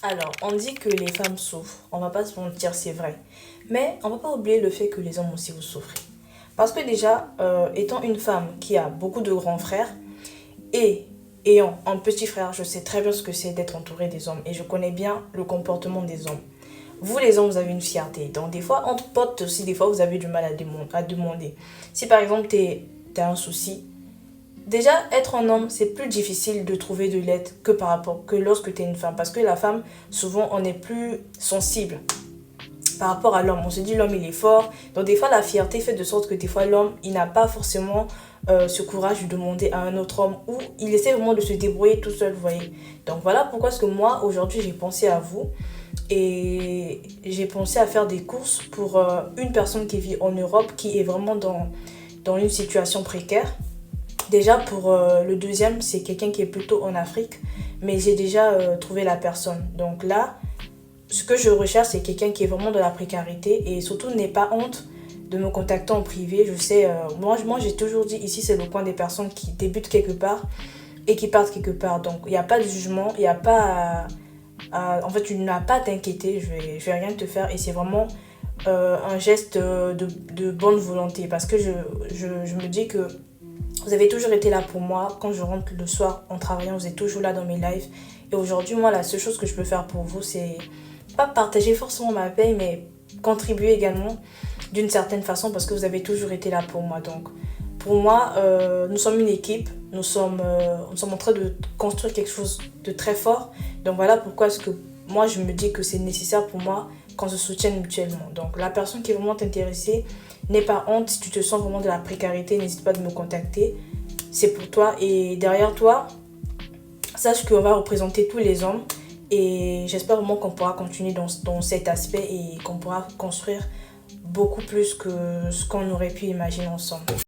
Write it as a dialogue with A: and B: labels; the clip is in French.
A: Alors, on dit que les femmes souffrent. On va pas se mentir, c'est vrai. Mais on va pas oublier le fait que les hommes aussi vous souffrent. Parce que déjà, étant une femme qui a beaucoup de grands frères et ayant un petit frère, je sais très bien ce que c'est d'être entourée des hommes et je connais bien le comportement des hommes. Vous, les hommes, vous avez une fierté. Donc, des fois, entre potes aussi, des fois, vous avez du mal à demander. Si par exemple, t'as un souci, déjà, être un homme, c'est plus difficile de trouver de l'aide que lorsque tu es une femme. Parce que la femme, souvent, on est plus sensible par rapport à l'homme. On se dit l'homme, il est fort. Donc, des fois, la fierté fait de sorte que des fois, l'homme, il n'a pas forcément ce courage de demander à un autre homme ou il essaie vraiment de se débrouiller tout seul, vous voyez. Donc, voilà pourquoi est-ce que moi, aujourd'hui, j'ai pensé à vous et j'ai pensé à faire des courses pour une personne qui vit en Europe, qui est vraiment dans une situation précaire. Déjà, pour le deuxième, c'est quelqu'un qui est plutôt en Afrique, mais j'ai déjà trouvé la personne. Donc là, ce que je recherche, c'est quelqu'un qui est vraiment dans la précarité et surtout n'ait pas honte de me contacter en privé. Je sais, moi j'ai toujours dit, ici, c'est le coin des personnes qui débutent quelque part et qui partent quelque part. Donc, il n'y a pas de jugement, il n'y a pas en fait, tu n'as pas à t'inquiéter, je vais rien te faire et c'est vraiment un geste de bonne volonté parce que je me dis que vous avez toujours été là pour moi. Quand je rentre le soir en travaillant, vous êtes toujours là dans mes lives. Et aujourd'hui, moi, la seule chose que je peux faire pour vous, c'est pas partager forcément ma paye, mais contribuer également d'une certaine façon parce que vous avez toujours été là pour moi. Donc, pour moi, nous sommes une équipe. Nous sommes en train de construire quelque chose de très fort. Donc, voilà pourquoi est-ce que moi, je me dis que c'est nécessaire pour moi qu'on se soutienne mutuellement. Donc, la personne qui est vraiment intéressée, n'aie pas honte. Si tu te sens vraiment de la précarité, n'hésite pas de me contacter. C'est pour toi. Et derrière toi, sache qu'on va représenter tous les hommes. Et j'espère vraiment qu'on pourra continuer dans cet aspect et qu'on pourra construire beaucoup plus que ce qu'on aurait pu imaginer ensemble.